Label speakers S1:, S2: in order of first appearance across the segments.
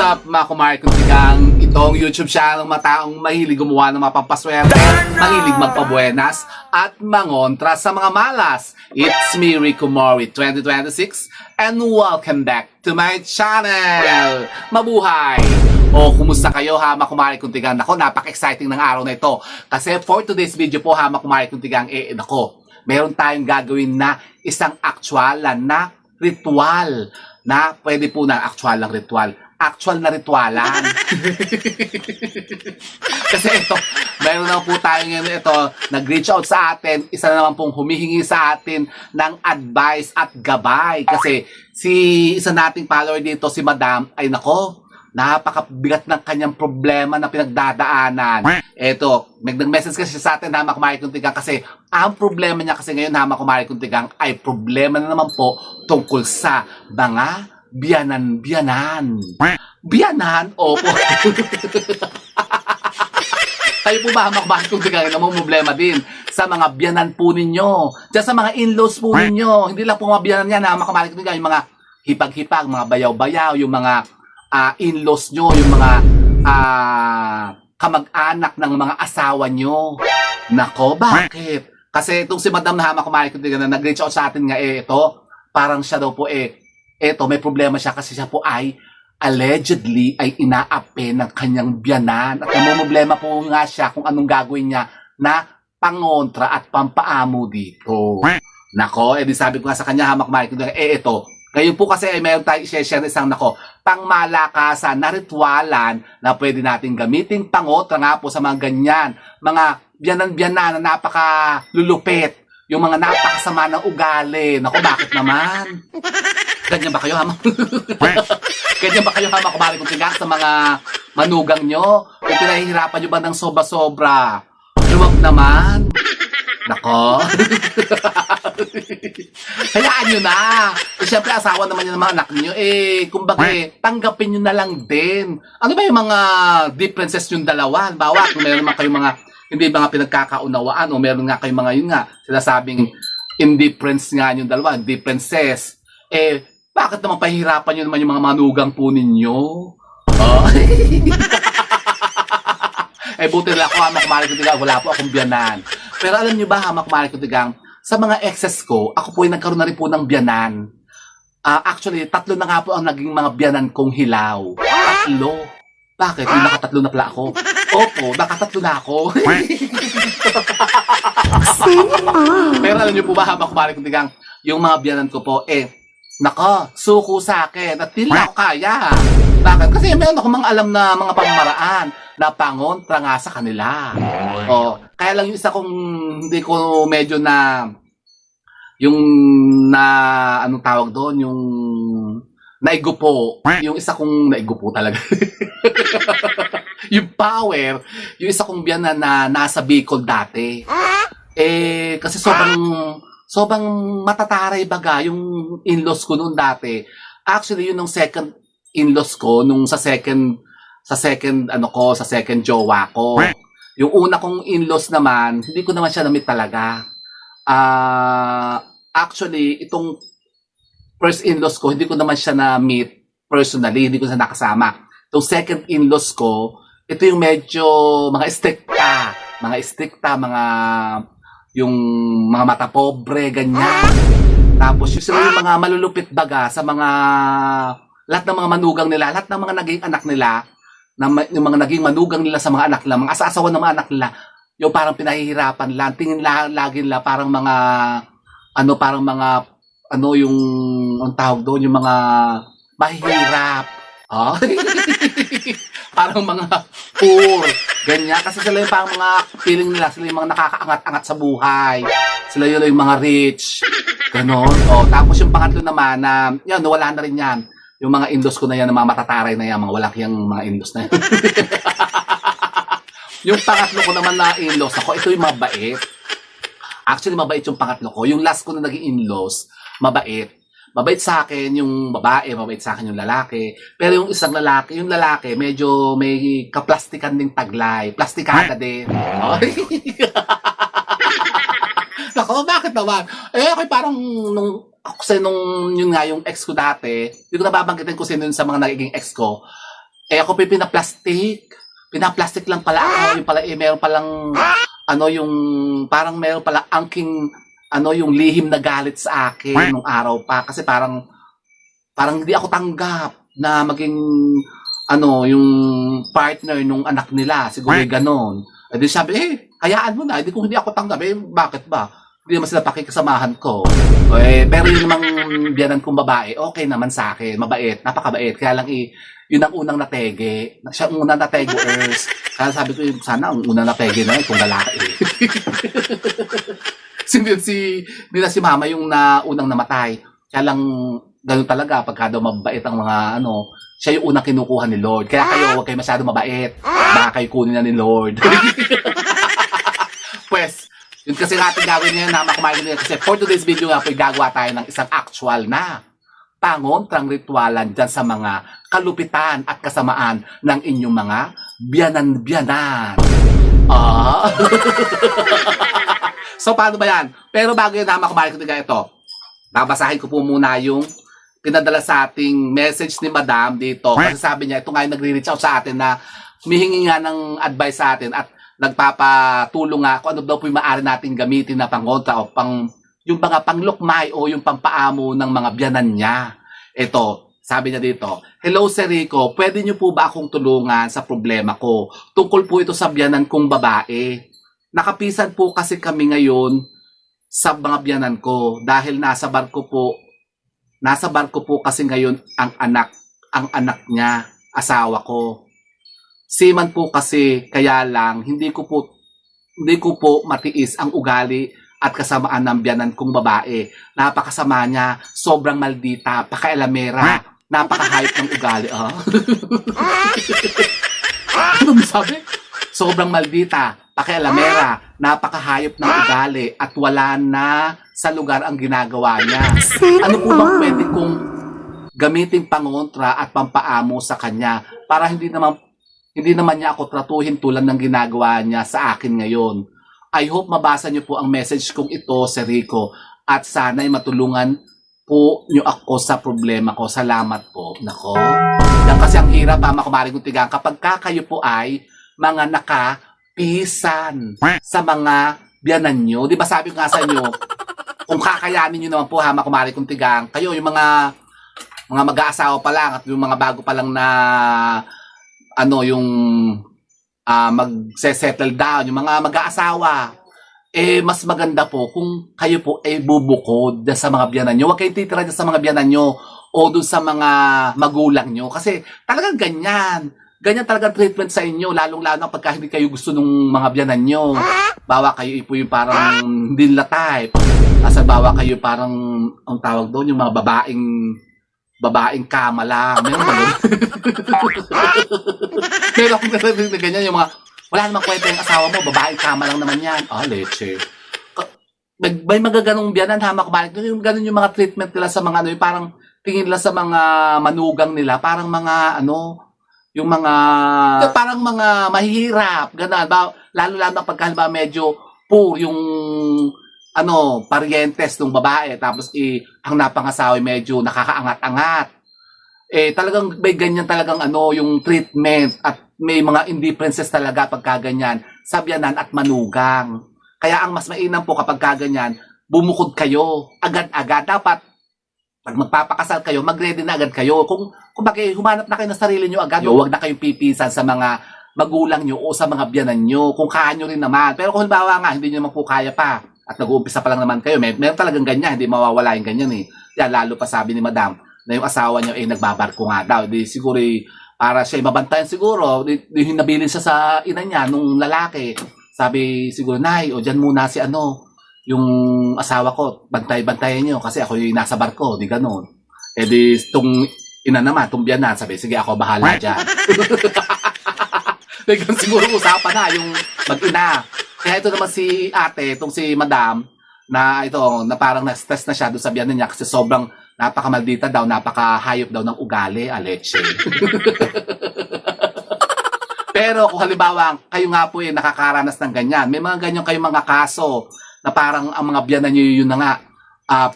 S1: up mga kumari kuntigang itong YouTube channel ng mga taong mahilig gumawa ng mga pampaswerte, mahilig magpabuenas at mangontra sa mga malas. It's me, Rico Mori 2026 and welcome back to my channel! Mabuhay! O kumusta kayo ha mga kumari kuntigang? Ako, napaka-exciting ng araw na ito. Kasi for today's video po ha mga kumari kuntigang, meron tayong gagawin na isang aktualan na ritual na pwede po na actual lang ritual. Actual na ritualan. Kasi ito, meron naman po tayo ngayon ito, nag-reach out sa atin, isa na naman pong humihingi sa atin ng advice at gabay. Kasi si isa nating follower dito, si Madam, ay nako, napakabigat ng kanyang problema na pinagdadaanan. Eto, nag-message kasi sa atin na Kumari Kuntigang kasi ang problema niya kasi ngayon na Kumari Kuntigang ay problema na naman po tungkol sa mga biyanan. Biyanan? Opo. Kayo po ba Kumari Kuntigang na may problema din sa mga biyanan po ninyo? Diyan sa mga in-laws po ninyo. Hindi lang po mga biyanan yan na Kumari Kuntigang, yung mga hipag-hipag, mga bayaw-bayaw, yung mga in-laws nyo, yung mga kamag-anak ng mga asawa nyo. Nako, bakit? Kasi itong si Madam na Kumari Kuntigang na nag-reach out sa atin nga ito, parang siya daw po ito, may problema siya kasi siya po ay allegedly ay inaapi ng kanyang biyanan. At namumblema po nga siya kung anong gagawin niya na pangontra at pampaamo dito. Nako, di sabi ko nga sa kanya Kumari Kuntigang, ito, ngayon po kasi ay mayroon tayo i-share isang pangmalakasan na ritualan na pwede natin gamitin pangotra nga po sa mga ganyan. Mga biyanan-biyanan na napaka-lulupit. Yung mga napakasama ng ugali. Naku, bakit naman? Ganyan ba kayo, Ganyan ba kayo, Kumari Kuntigang, sa mga manugang nyo? Kung pinahihirapan nyo ba ng sobra-sobra? Huwag naman. Nako. Hayaan nyo na. Siyempre, asawa naman yung mga anak nyo. Kumbaga, tanggapin nyo na lang din. Ano ba yung mga differences yung dalawa? Bawa, kung meron naman kayong mga hindi mga pinagkakaunawaan o meron nga kayong mga yun nga, sinasabing indifference nga yung dalawa, differences. Bakit naman pahirapan nyo naman yung mga manugang po ninyo? Buti na ako, Kumari Kuntigang, wala po akong biyanan. Pero alam nyo ba, Kumari Kuntigang, sa mga exes ko, ako po ay nagkaroon na rin po ng biyanan. Actually, 3 na nga po ang naging mga biyanan kong hilaw. 3. Bakit? Yung nakatatlo na pala ako. Opo, nakatatlo na ako. Pero alam nyo po ba, Kumari Kuntigang, yung mga biyanan ko po, nako, suko sa akin. At hindi ako kaya. Bakit? Kasi meron ako mga alam na mga pamamaraan na pangontra nga sa kanila. Kaya lang yung isa kong hindi ko medyo na yung anong tawag doon, yung naigupo. Yung isa kong naigupo talaga. Yung power, yung isa kong biyanan na nasa Bicol dati. Kasi sobrang matataray baga yung in-laws ko noon dati. Actually, yun yung second in-laws ko nung sa second jowa ko. Yung una kong in-laws naman, hindi ko naman siya na-meet talaga. Actually, itong first in-laws ko, hindi ko naman siya na-meet personally, hindi ko siya nakasama. Itong second in-laws ko, ito yung medyo mga stricta, yung mga mata pobre, ganyan. Tapos yung sila yung mga malulupit baga sa mga lahat ng mga manugang nila, lahat ng mga naging anak nila, yung mga naging manugang nila sa mga anak nila, mga asawa ng mga anak nila, yung parang pinahihirapan lang, tingin lagi nila parang mga, yung, ang tawag doon, yung mga mahihirap. Parang mga poor, ganyan. Kasi sila yung parang mga feeling nila, sila yung mga nakakaangat-angat sa buhay. Sila yung mga rich. Ganon. Tapos yung pangatlo naman na, nawala na rin yan. Yung mga in-laws ko na yan, mga matataray na yan, mga walakyang mga in-laws na yan. Yung pangatlo ko naman na in-laws ako, ito yung mabait. Actually, mabait yung pangatlo ko. Yung last ko na naging in-laws, mabait. Mabait sa akin yung babae, mabait sa akin yung lalaki. Pero yung isang lalaki, medyo may kaplastikan ding taglay. Plastikada din. Nako, bakit naman? Okay, parang kasi nung yun nga yung ex ko dati, hindi ko nababanggitin ko sino yun sa mga nagiging ex ko. Eh ako pa pinaplastic. Pinaplastic lang pala ako. Yung pala, meron palang, yung, parang meron pala angking, yung lihim na galit sa akin nung araw pa. Kasi parang hindi ako tanggap na maging, yung partner nung anak nila. Siguro ganon. E di sabi, hayaan mo na. Hindi kung hindi ako tanggap, bakit ba? Hindi naman sila pakikasamahan ko. Pero yun namang biyanan kong babae, okay naman sa akin. Mabait, napakabait. Kaya lang yun ang unang natege. Siya ang unang natege, Kaya sabi ko, sana ang unang natege na kung lalaki. Hindi si mama yung unang namatay. Kaya lang, ganun talaga, pagka daw mabait ang mga siya yung unang kinukuha ni Lord. Kaya kayo, huwag kayo masyado mabait. Baka kayo kunin na ni Lord. Pues, yun kasi natin gawin ngayon, kumain nila. Kasi for today's video nga po, gagawa tayo ng isang actual na pangontrang ritualan dyan sa mga kalupitan at kasamaan ng inyong mga biyanan-biyanan. So, paano ba yan? Pero bago yun, kumain ko nila ito. Babasahin ko po muna yung pinadala sa ating message ni Madam dito. Kasi sabi niya, ito nga yung nagre-reach out sa atin na humihingi nga ng advice sa atin at nagpapatulong nga kung ano daw po yung maaari natin gamitin na pangontra o yung mga panglukmay o yung pampaamo ng mga biyanan niya. Ito, sabi niya dito, "Hello Sir Rico, pwede niyo po ba akong tulungan sa problema ko? Tungkol po ito sa biyanan kong babae. Nakapisan po kasi kami ngayon sa mga biyanan ko dahil nasa barko po kasi ngayon ang anak niya, asawa ko. Seaman po kasi, kaya lang hindi ko po matiis ang ugali at kasamaan ng biyanan kong babae. Napakasama niya, sobrang maldita, pakailamera, napakahayop ng ugali." Ano sabi? Sobrang maldita, pakailamera, napakahayop ng ugali at wala na sa lugar ang ginagawa niya. Ano po bang pwede kong gamitin pangontra at pampaamo sa kanya para hindi naman niya ako tratuhin tulad ng ginagawa niya sa akin ngayon? I hope mabasa niyo po ang message kong ito, Sir Rico, at sana'y matulungan po niyo ako sa problema ko. Salamat po. Nako. Yan kasi ang hirap, kumaring kong tigang, kapag kayo po ay mga nakapisan sa mga biyanan nyo. Di ba sabi ko nga sa inyo, kung kakayanin nyo naman po, kumaring kong tigang, kayo yung mga mag-aasawa pa lang at yung mga bago pa lang na yung magse-settle down, yung mga mag-aasawa, mas maganda po kung kayo po ay bubukod sa mga biyanan nyo. Huwag kayong titira sa mga biyanan nyo o dun sa mga magulang nyo. Kasi talagang ganyan. Ganyan talaga treatment sa inyo, lalong-lalo pagka hindi kayo gusto ng mga biyanan nyo. Bawa kayo po yung parang hindi nila type. Asa bawa kayo parang, ang tawag doon, yung mga babaeng kama lang. Meron ba doon? Meron akong narinig na ganyan, yung mga, wala namang kwenta yung asawa mo, babaeng kama lang naman yan. Leche. May magaganong biyanan, balik. Yung ganun yung mga treatment nila sa mga yung parang tingin nila sa mga manugang nila, parang mga yung mga parang mga mahihirap, ganun. Lalo-lalo pagka medyo poor yung parientes ng babae, tapos ang napangasawa medyo nakakaangat-angat. Talagang may ganyan talagang yung treatment at may mga indifferences talaga pagka ganyan sa biyanan at manugang. Kaya ang mas mainam po kapag kaganyan, bumukod kayo agad-agad. Dapat pag magpapakasal kayo, mag-ready na agad kayo. Kung bakit humanap na kayo ng sarili nyo agad, huwag na kayong pipisan sa mga magulang nyo o sa mga biyanan nyo. Kung kaya nyo rin naman. Pero kung halimbawa nga, hindi nyo naman po kaya pa at nag-uumpisa pa lang naman kayo, meron talagang ganyan, hindi mawawala yung ganyan eh. Yan, lalo pa sabi ni Madam na yung asawa nyo nagbabarko nga daw. Di siguro para siya mabantayan siguro, hinabilin siya sa ina niya nung lalaki. Sabi siguro, "Nay, o dyan muna si yung asawa ko, bantay-bantayan nyo kasi ako yung nasa barko," di ganun. Di itong ina naman, itong biyanan, sabi, "Sige, ako bahala dyan." Siguro usapan na yung mag-ina. Kaya ito naman si ate, itong si Madam, na parang na-stress na siya doon sa biyanan niya kasi sobrang napakamaldita daw, napakahayop daw ng ugali, Alexe. Pero kung halimbawa, kayo nga po nakakaranas ng ganyan, may mga ganyan kayong mga kaso na parang ang mga biyanan nyo yun na nga,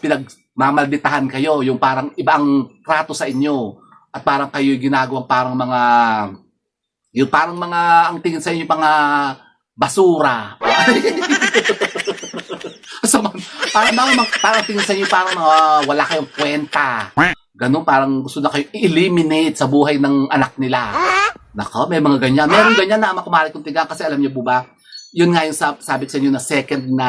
S1: pinagmamalditahan kayo, yung parang iba ang trato sa inyo. at parang kayo ginagawang parang mga, yung parang mga, ang tingin sa inyo, mga basura. So, parang tingin sa inyo, parang mga wala kayong kwenta. Ganun, parang gusto na kayo i-eliminate sa buhay ng anak nila. Nako, may mga ganyan. Meron ganyan na kumari kong tiga kasi alam niyo po ba, yun nga yung sabi ko sa inyo na second na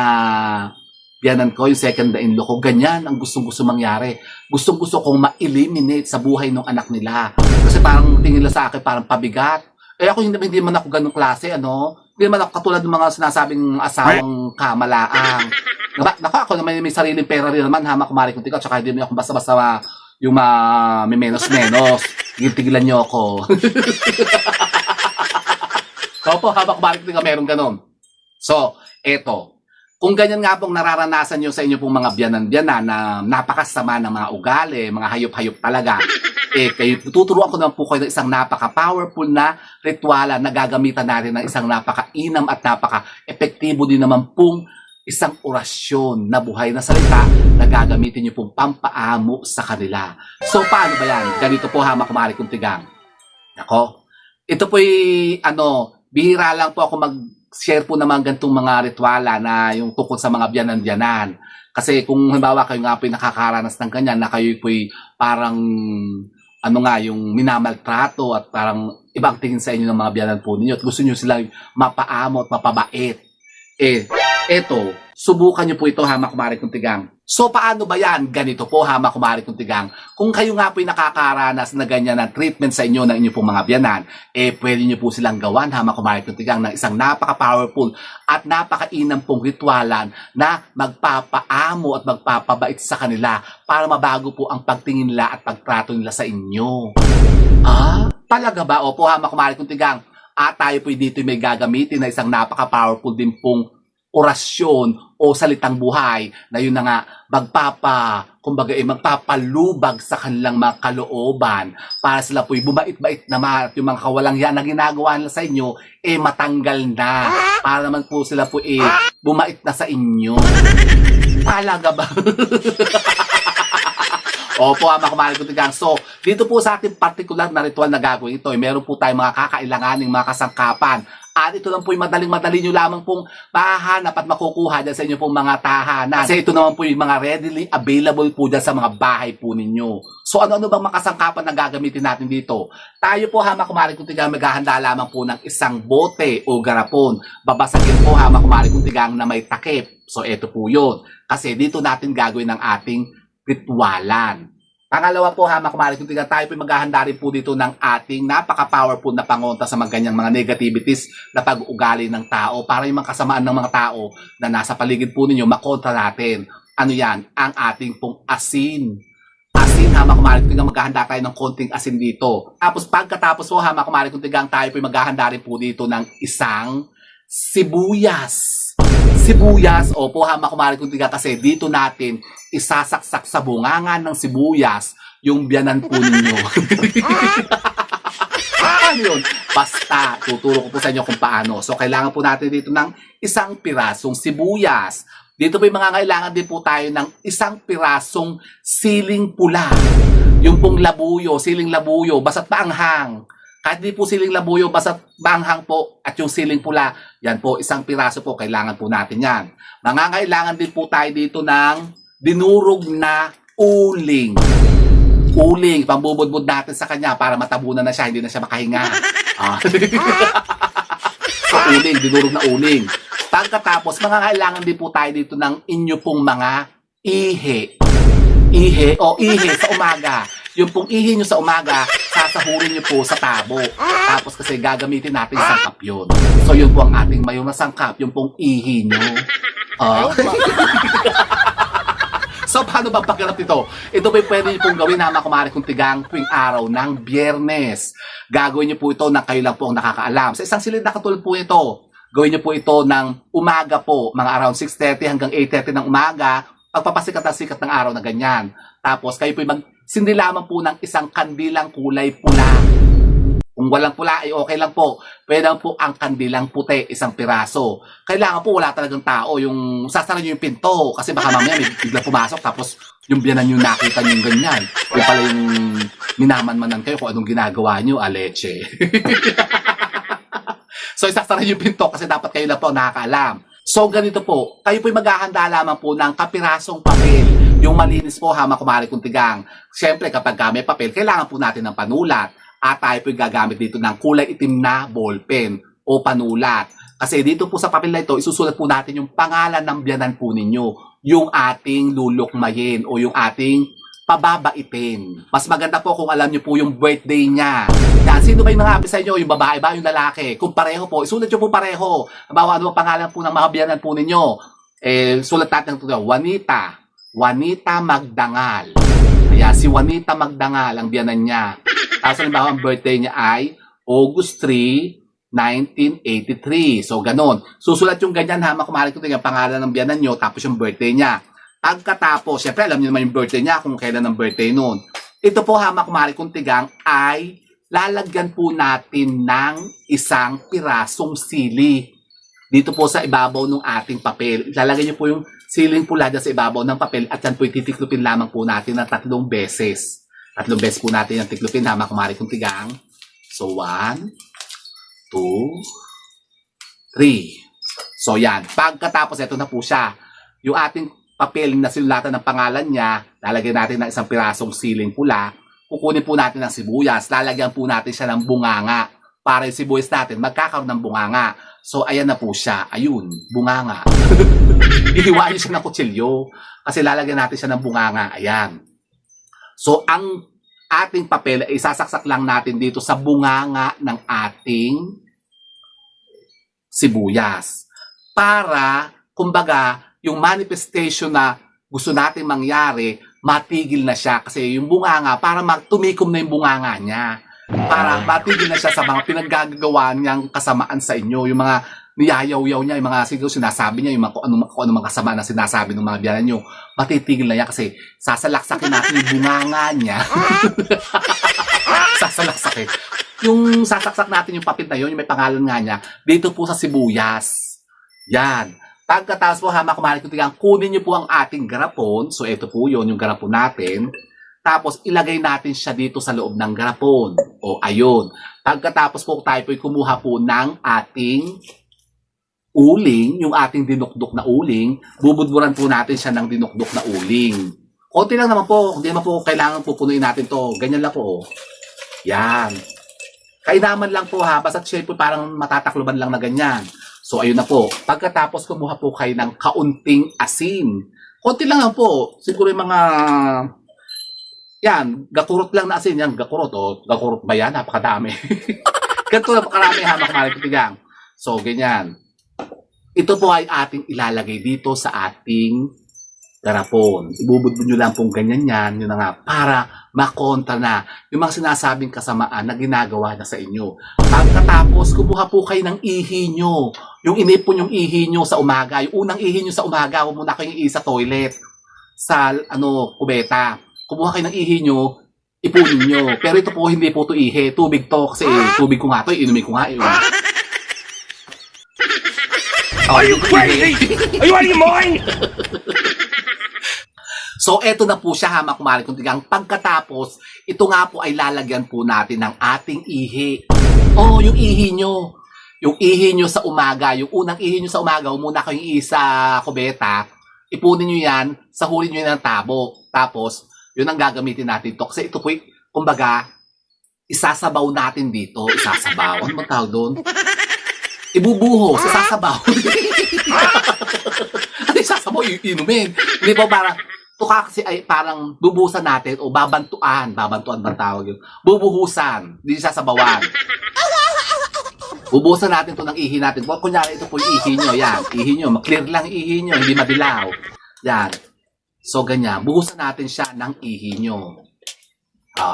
S1: biyanan ko, yung second na in-law ko, ganyan ang gustong-gusto mangyari. Gustong-gusto kong ma-eliminate sa buhay ng anak nila. Kasi parang tingin nila sa akin, parang pabigat. Eh ako hindi man ako ganung klase, ano? Hindi man ako katulad ng mga sinasabing asawang kamalaang. Nako, ako naman may sariling pera rin naman, hama kumari kong tiga, tsaka hindi mo ako basta-basta yung may menos-menos. Tigilan niyo ako. Opo, haba kumari kong tiga, meron ganun. So, eto. Kung ganyan nga pong nararanasan nyo sa inyo pong mga biyanan-biyanan na napakasama ng mga ugali, mga hayop-hayop talaga, kayo, tuturuan ko naman po kayo ng isang napaka-powerful na rituala na gagamitan natin ng isang napaka-inam at napaka-epektibo din naman pong isang orasyon na buhay na salita na gagamitin nyo pong pampaamo sa kanila. So, paano ba yan? Ganito po, hama kumari kong tigang. Ako, ito po'y, bihira lang po ako share po naman ganitong mga rituala na yung tungkol sa mga biyanan-biyanan. Kasi kung halimbawa kayo nga po'y nakakaranas ng ganyan, na kayo po'y parang, yung minamaltrato at parang ibang tingin sa inyo ng mga biyanan po ninyo at gusto nyo silang mapaamo at mapabait. Eto, subukan nyo po ito, hama kumari kong tigang. So, paano ba yan? Ganito po, hama kumari kong tigang. Kung kayo nga po'y nakakaranas na ganyan na treatment sa inyo ng inyong pong mga biyanan, pwede nyo po silang gawan, hama kumari kong tigang, ng isang napaka-powerful at napaka-inam pong ritualan na magpapaamo at magpapabait sa kanila para mabago po ang pagtingin nila at pagtrato nila sa inyo. Talaga ba? Opo, hama kumari kong tigang. At tayo po dito may gagamitin na isang napaka-powerful din pong orasyon o salitang buhay na yun na nga magpapalubag sa kanilang mga kalooban para sila po'y bumait-bait naman at yung mga kawalang yan na ginagawa nila sa inyo matanggal na para naman po sila po'y bumait na sa inyo. Talaga ba? Opo, hama kumari kong tigang. So, dito po sa ating particular na ritual na gagawin ito, meron po tayong mga kakailanganing mga kasangkapan. At ito lang po yung madaling-madali nyo lamang pong mahanap at makukuha dyan sa inyo pong mga tahanan. Kasi ito naman po yung mga readily available po dyan sa mga bahay po ninyo. So ano-ano bang makasangkapan na gagamitin natin dito? Tayo po, hama kumari kong tigang, maghahanda lamang po ng isang bote o garapon. Babasagin po, hama kumari kong tigang, na may takip. So ito po yun. Kasi dito natin gagawin ang ating ritualan. Pangalawa po, hama kumari kong tigang, tayo po maghahanda rin po dito ng ating napaka-powerful na pangontra sa mga ganyang mga negativities na pag-ugali ng tao para yung mga kasamaan ng mga tao na nasa paligid po ninyo makontra natin. Ano yan? Ang ating pong asin. Asin, hama kumari kong tigang, maghahanda tayo ng konting asin dito. Tapos pagkatapos po, hama kumari kong tigang, tayo po maghahanda rin po dito ng isang sibuyas. Sibuyas, opo, hama kumari kong tigang, kasi dito natin isasaksak sa bungangan ng sibuyas yung biyanan po ninyo. Ano yun? Basta, tuturo ko po sa inyo kung paano. So, kailangan po natin dito ng isang pirasong sibuyas. Dito po yung mga kailangan din po tayo ng isang pirasong siling pula. Yung pong labuyo, siling labuyo, basta't maanghang. Kahit di po siling labuyo, basta't maanghang po at yung siling pula, yan po, isang piraso po, kailangan po natin yan. Mangangailangan din po tayo dito ng dinurog na uling. Uling, pambubudbud natin sa kanya para matabunan na siya, hindi na siya makahinga. So, uling, dinurog na uling. Pagkatapos, mangangailangan din po tayo dito ng inyo pong mga ihe. Ihe sa umaga. Yung pong ihi nyo sa umaga, sasahurin nyo po sa tabo. Tapos kasi gagamitin natin sangkap yun. So, yun po ang ating mayong na sangkap, yung pong ihi nyo. So, paano ba pagkarap ito? Ito po pwede nyo pong gawin, hama kumari kong tigang, tuwing araw ng Biyernes. Gagawin nyo po ito na kayo lang po ang nakakaalam. Sa isang silid na katulad po ito, gawin nyo po ito ng umaga po, mga around 6:30 hanggang 8:30 ng umaga, pagpapasikat ang sikat ng araw na ganyan. Tapos, kayo po magsindi lamang po ng isang kandilang kulay pula. Kung walang pula ay okay lang po. Pwede lang po ang kandilang puti, isang piraso. Kailangan po wala talagang tao. Yung sasara nyo yung pinto. Kasi baka mamaya may bigla pumasok tapos yung biyanan nyo nakita nyo yung ganyan. Yung pala yung minamanmanan kayo kung anong ginagawa nyo, aleche. So isasara nyo yung pinto kasi dapat kayo lang po nakakaalam. So ganito po, kayo po'y maghahanda lamang po ng kapirasong papel. Yung malinis po, hama kumari kung tigang. Siyempre kapag may papel, kailangan po natin ng panulat. At tayo po'y gagamit dito ng kulay itim na ballpen o panulat. Kasi dito po sa papel na ito, isusulat po natin yung pangalan ng biyanan po ninyo. Yung ating lulukmayin o yung ating pababaitin. Mas maganda po kung alam nyo po yung birthday niya. Yan, sino ba yung nangabi sa inyo? Yung babae ba? Yung lalaki? Kung pareho po, isulat nyo po pareho. Bawa ano ang pangalan po ng mga biyanan po ninyo. Sulat natin ito. Juanita Magdangal. Ayan, si Juanita Magdangal ang biyanan niya. Tapos halimbawa ang birthday niya ay August 3, 1983. So, ganon. Susulat yung ganyan ha, kumari ko yung pangalan ng biyanan nyo, tapos yung birthday niya. Pagkatapos, syempre alam niyo naman yung birthday niya, kung kailan ang birthday noon. Ito po ha, kumari kong tigang, ay lalagyan po natin ng isang pirasong sili. Dito po sa ibabaw ng ating papel. Lalagyan niyo po yung siling pula dyan sa ibabaw ng papel at yan po ititiklupin lamang po natin ng 3 beses. 3 beses po natin yung tiklupin, hama kumari kong tigang. So, 1, 2, 3. So, yan. Pagkatapos, ito na po siya. Yung ating papel na sinulatan ng pangalan niya, lalagyan natin ng isang pirasong siling pula. Kukunin po natin ng sibuyas. Lalagyan po natin siya ng bunganga. Para yung sibuyas natin, magkakaroon ng bunganga. So, ayan na po siya. Ayun, bunganga. Ihiwain siya ng kutsilyo. Kasi lalagyan natin siya ng bunganga. Ayan. So, ang ating papel ay isasaksak lang natin dito sa bunganga ng ating sibuyas. Para, kumbaga, yung manifestation na gusto natin mangyari, matigil na siya. Kasi yung bunganga, para tumikom na yung bunganga niya. Para matigil na siya sa mga pinaggagawa niyang kasamaan sa inyo. Yung mga niyayaw-yaw niya, yung mga siguro sinasabi niya, yung mga kung ano mga kasamaan na sinasabi ng mga biyanan niyo, matitigil na yan kasi sasalaksakin natin yung bunganga niya. Sasalaksakin. Yung sasaksak natin yung papel na yun, yung may pangalan nga niya, dito po sa sibuyas. Yan. Pagkatapos po, hama kumari ko tigang, kunin niyo po ang ating garapon. So, ito po yun, yung garapon natin. Tapos, ilagay natin siya dito sa loob ng garapon. O, ayun. Pagkatapos po, tayo po kumuha po ng ating uling, yung ating dinukdok na uling. Bubudburan po natin siya ng dinukdok na uling. Konti lang naman po. Hindi naman po kailangan pupunuin natin to. Ganyan lang po. Yan. Kainaman lang po ha. Basta siya po parang matatakluban lang na ganyan. So, ayun na po. Pagkatapos, kumuha po kayo ng kaunting asin. Konti lang lang po. Siguro yung mga... Yan, gakurot lang na asin. Yan, gakurot. O, gakurot ba yan? Napakadami. Ganito na pakarami ha, makamalik tigang. So, ganyan. Ito po ay ating ilalagay dito sa ating garapon. Ibubudbud nyo lang pong ganyan yan. Yun na nga, para makontra na yung mga sinasabing kasamaan na ginagawa na sa inyo. Pagkatapos, kumuha po kayo ng ihi nyo. Yung inipon yung ihi nyo sa umaga. Yung unang ihi nyo sa umaga, huwag muna kayong ihi sa toilet. Sa, kubeta. Kumuha kayo ng ihi nyo, ipunin nyo. Pero ito po, hindi po ito ihi. Tubig to. Kasi tubig ko nga to, inumin ko nga.
S2: Are you crazy? Are you out of your mind?
S1: So, eto na po siya, hama kumari kung tigang. Pagkatapos, ito nga po ay lalagyan po natin ng ating ihi. Oh, yung ihi nyo. Yung ihi nyo sa umaga. Yung unang ihi nyo sa umaga, muna kayong ihi sa kubeta. Ipunin nyo yan, sahulin nyo yan ng tabo. Tapos, yun ang gagamitin natin ito. Kasi ito po, kumbaga, isasabaw natin dito. Isasabaw. Ano ba tawag doon? Ibubuho sa sasabaw. Ano isasabaw? Inumin. Hindi po parang, ito kasi ay parang bubuhusan natin o babantuan. Babantuan ba tawag yun? Bubuhusan. Hindi sasabawan. Bubuhusan natin ito ng ihi natin. Kunyari, ito po yung ihi nyo. Yan. Ihi nyo. Maklear lang ihi nyo. Hindi madilaw. Yan. So, ganyan. Buhusan natin siya ng ihi nyo.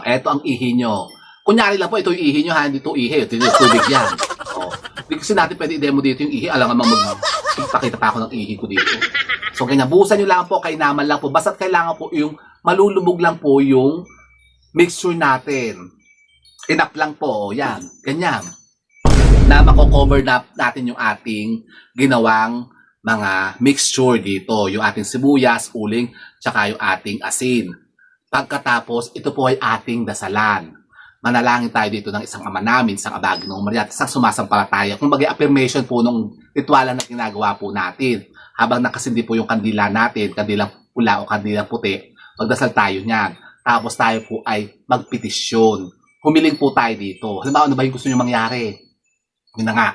S1: Eto ang ihi nyo. Kunyari lang po, ito yung ihi nyo. Hindi ito ihi. Ito yung tubig yan. Hindi kasi natin pwede i-demo dito yung ihi. Alam nga magpakita pa ako ng ihi ko dito. So, ganyan. Buhusan nyo lang po. Kainaman lang po. Basta't kailangan po yung malulubog lang po yung mixture natin. Enough lang po, yan, ganyan. Na mako-cover na natin yung ating ginawang mga mixture dito. Yung ating sibuyas, uling, tsaka yung ating asin. Pagkatapos, ito po ay ating dasalan. Manalangin tayo dito ng isang ama namin, isang abagin ng Maria, at isang sumasampalataya. Kung bagay affirmation po nung ritualan na ginagawa po natin. Habang nakasindi po yung kandila natin, kandilang pula o kandilang puti, magdasal tayo niyan. Tapos tayo po ay magpetisyon. Humiling po tayo dito. Halimbawa, ano ba yung gusto nyo mangyari? Yun na nga,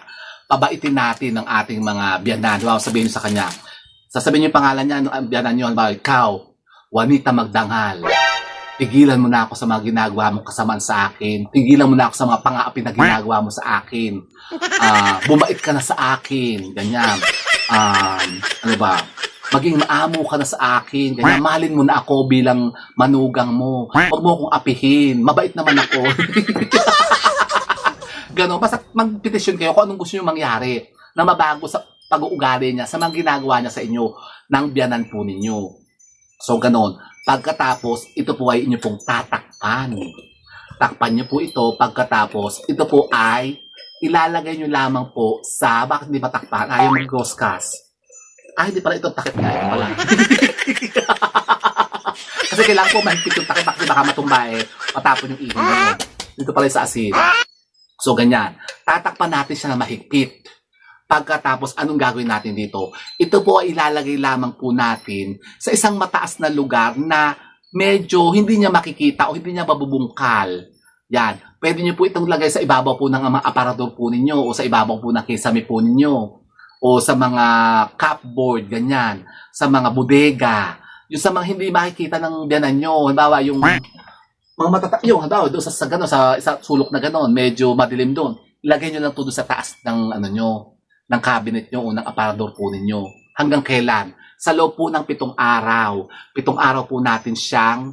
S1: pabaitin natin ang ating mga biyanan. Halimbawa, sabihin nyo sa kanya, sasabihin nyo yung pangalan niya, ang biyanan nyo, halimbawa, ikaw, Juanita Magdangal, tigilan mo na ako sa mga ginagawa mong kasamaan sa akin. Tigilan mo na ako sa mga pang-aapi na ginagawa mo sa akin. Bumait ka na sa akin. Ganyan. Ano ba? Maging maamo ka na sa akin. Ganyan. Mahalin mo na ako bilang manugang mo. Huwag mo akong apihin. Mabait naman ako. Ganon. Basta magpetisyon kayo kung anong gusto nyo mangyari na mabago sa pag-uugali niya, sa mga ginagawa niya sa inyo ng biyanan po ninyo. So, ganon. Pagkatapos, ito po ay inyo pong tatakpan. Takpan nyo po ito. Pagkatapos, ito po ay ilalagay nyo lamang po sa, bakit hindi matakpan? Ayaw mag-goscast. Hindi pala ito takip nga. Ito pala. Kasi kailangan po mahigpit yung takip kasi baka matumba matapon yung ihon nyo. Dito pala sa asin. So, ganyan. Tatakpan natin siya na mahigpit. Pagkatapos, anong gagawin natin dito? Ito po ay ilalagay lamang po natin sa isang mataas na lugar na medyo hindi niya makikita o hindi niya mabubungkal. Yan. Pwede niyo po itong lagay sa ibabaw po ng mga aparador po ninyo o sa ibabaw po ng kisame po ninyo o sa mga cupboard, ganyan. Sa mga bodega. Yung sa mga hindi makikita ng biyanan nyo. Halimbawa, yung mga yung halimbawa, doon sa gano'n, sa sulok na gano'n, medyo madilim doon. Ilagay nyo lang to doon sa taas ng ano nyo, ng cabinet nyo o ng aparador po ninyo. Hanggang kailan? Sa loob po ng 7 araw. 7 araw po natin siyang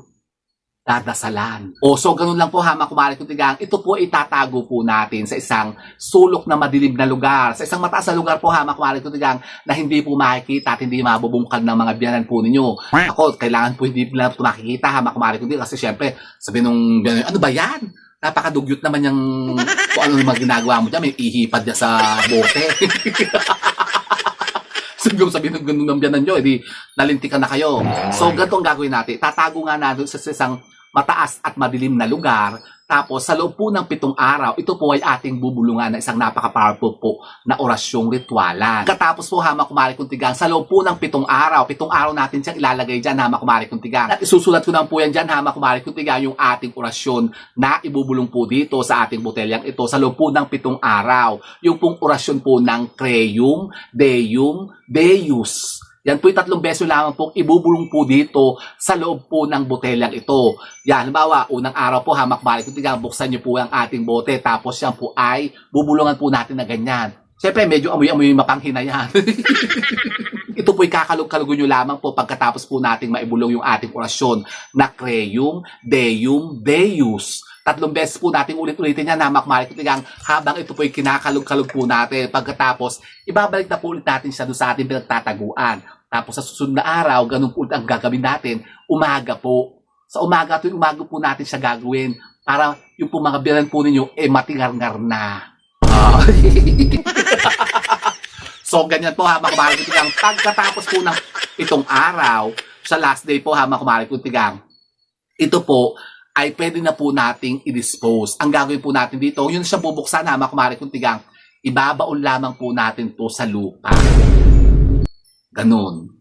S1: dadasalan. So ganun lang po ha, mga kumare kong tigang. Ito po itatago po natin sa isang sulok na madilim na lugar. Sa isang mataas na lugar po ha, mga kumare kong tigang, na hindi po makikita at hindi mabubungkal ng mga biyanan po ninyo. Ako, kailangan po hindi lang ito makikita ha, mga kumare kong tigang. Kasi syempre, sabi nung biyanan, ano ba yan? Napakadugyot naman yung kung ano yung mga ginagawa mo dyan. May ihipad niya sa bote. Siguro sabihin ng ganun ng biyanan nyo, edi nalintikan na kayo. So, ganito ang gagawin natin. Tatago nga natin sa isang mataas at madilim na lugar. Tapos, sa loob po ng 7 araw, ito po ay ating bubulungan na isang napaka-powerful po na orasyong ritualan. Katapos po, hama kumari kong tigang, sa loob po ng 7 araw, 7 araw natin siyang ilalagay dyan, hama kumari kong tigang. At isusulat ko naman po yan dyan, hama kumari kong tigang, yung ating orasyon na ibubulong po dito sa ating botelyang ito, sa loob po ng 7 araw. Yung pong orasyon po ng Creum, Deum, Deus. Yan po yung 3 beses lamang po ibubulong po dito sa loob po ng botelyang ito. Yan, halimbawa, unang araw po, hamak-balik ko tigang, buksan nyo po ang ating bote, tapos yan po ay bubulungan po natin na ganyan. Siyempre, medyo amoy-amoy mapanghina yan. Ito po kakalog-kalugo nyo lamang po pagkatapos po nating maibulong yung ating orasyon na Creum, Deum, Deus. 3 beses po natin ulit-ulitin yan, hamak-balik ko tigang, habang ito po kinakalog-kalog po natin. Pagkatapos, ibabalik na po ulit natin siya doon sa ating pinagtataguan. Tapos sa susunod na araw, ganun po ang gagawin natin, umaga po. Sa umaga, tuwing umaga po natin siya gagawin para yung po mga biyanan po ninyo, matingar-ngar na. So, ganyan po, hama kumari ko tigang. Pagkatapos po ng 7 araw, sa last day po, hama kumari ko tigang, ito po ay pwede na po nating i-dispose. Ang gagawin po natin dito, yun siya bubuksan, hama kumari ko tigang, ibabaon lamang po natin to sa lupa. Ganun.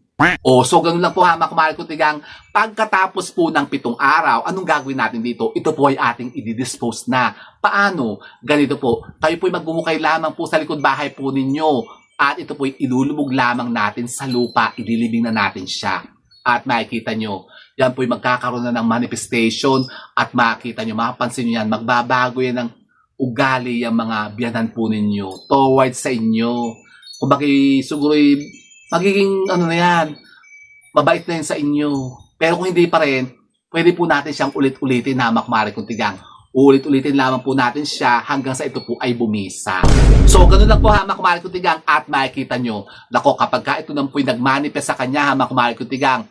S1: So ganun lang po ha, mga kumari ko tigang. Pagkatapos po ng 7 araw, anong gagawin natin dito? Ito po ay ating i-dispose na. Paano? Ganito po. Kayo po ay magbumukay lamang po sa likod bahay po ninyo. At ito po ay ilulubog lamang natin sa lupa. Idilibing na natin siya. At makikita nyo, yan po ay magkakaroon na ng manifestation. At makikita nyo, mapapansin nyo yan, magbabago yan ng ugali yung mga biyanan po ninyo towards sa inyo. Kung bakit siguro magiging ano na yan, mabait na yan sa inyo. Pero kung hindi pa rin, pwede po natin siyang ulit-ulitin na makmari kung tigang. Ulit-ulitin lamang po natin siya hanggang sa ito po ay bumisa. So, ganun lang po ha, makmari kung tigang. At makikita nyo, nako, kapag ka ito nang po nag-manifest sa kanya ha, makmari kung tigang,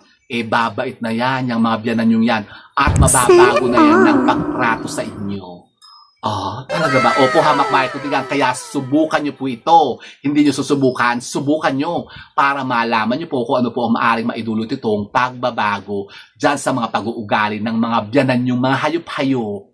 S1: babait na yan, yung mga biyanan yung yan. At mababago na yan ng pagtrato sa inyo. Talaga ba? Opo, hamak mga kaibigan. Kaya subukan nyo po ito. Hindi nyo susubukan, subukan nyo para malaman nyo po kung ano po ang maaaring maidulot itong pagbabago dyan sa mga pag-uugali ng mga biyanan yung mga hayop-hayop.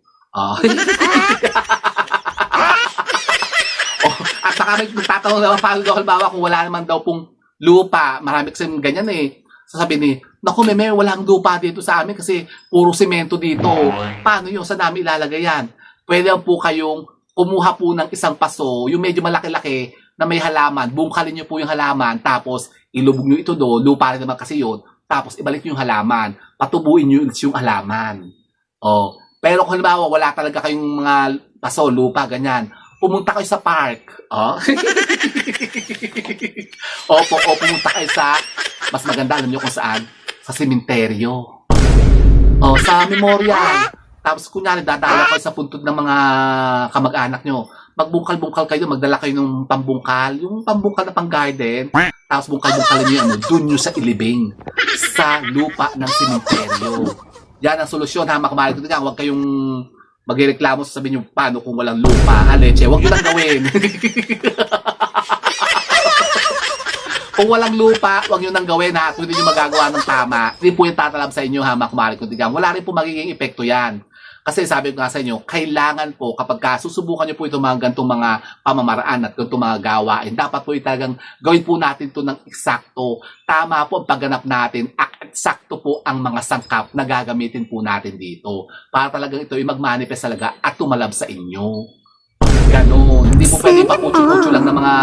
S1: At saka may magtatanong naman paano daw halimbawa kung wala naman daw pong lupa. Marami kasi ganyan eh. Sasabihin ni, naku meme, walang lupa dito sa amin kasi puro semento dito. Paano yun? Saan namin ilalagay yan? Pwede po kayong kumuha po ng isang paso, yung medyo malaki-laki na may halaman, bungkalin nyo po yung halaman, tapos ilubog nyo ito doon, lupa rin naman kasi yun, tapos ibalik nyo yung halaman, patubuin nyo yung halaman. Pero kung halimbawa, wala talaga kayong mga paso, lupa, ganyan, pumunta kayo sa park. Pumunta kayo sa, mas maganda, alam nyo kung saan, sa sementeryo. Sa memorial. Tapos kunyari, dadala kayo sa puntod ng mga kamag-anak nyo. Magbungkal-bungkal kayo, magdala kayo ng pambungkal. Yung pambungkal na pang-garden. Tapos bungkal-bungkal nyo yan, dun nyo sa ilibing. Sa lupa ng sementeryo. Yan ang solusyon, ha, mga kamari. Huwag kayong magreklamo, sasabihin nyo, paano kung walang lupa? Leche, huwag nyo lang gawin. Kung walang lupa, huwag nyo nang gawin, ha. Kung hindi nyo magagawa ng tama, hindi po yung tatalab sa inyo, ha, mga kumari kung tigang. Wala rin po magiging epekto yan. Kasi sabi ko nga sa inyo, kailangan po, kapag susubukan nyo po itong mga gantong mga pamamaraan at gantong mga gawain, dapat po talagang gawin po natin ito ng eksakto. Tama po ang pagganap natin, eksakto po ang mga sangkap na gagamitin po natin dito. Para talagang ito ay mag-manifest talaga at tumalab sa inyo. Ganon. Hindi po pwede pa kutsu-kutsu lang ng mga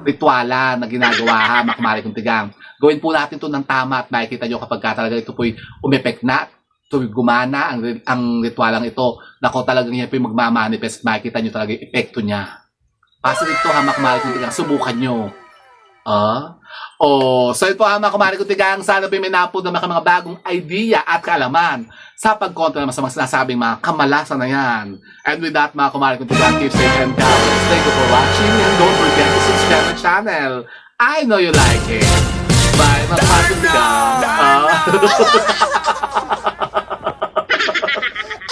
S1: rituala na ginagawa, ha, makmari kong tigang. Gawin po natin ito ng tama at makikita nyo kapag talaga ito po'y umepek na, gumana ang ritualang ito, nako talagang yan po'y magmamanifest, makikita nyo talaga yung epekto niya. Positive ito, ha, makmari kong tigang. Subukan nyo. So ito, ha, mga kumari kong tigang, sana po'y may napod na mga bagong idea at kaalaman sa pagkontra naman sa mga sinasabing mga kamalasan na yan. And with that, mga kumari kong tigang, keep safe and cowards. Thank you for watching and don't forget to subscribe to the channel. I know you like it. Bye, mga kumari kong tigang.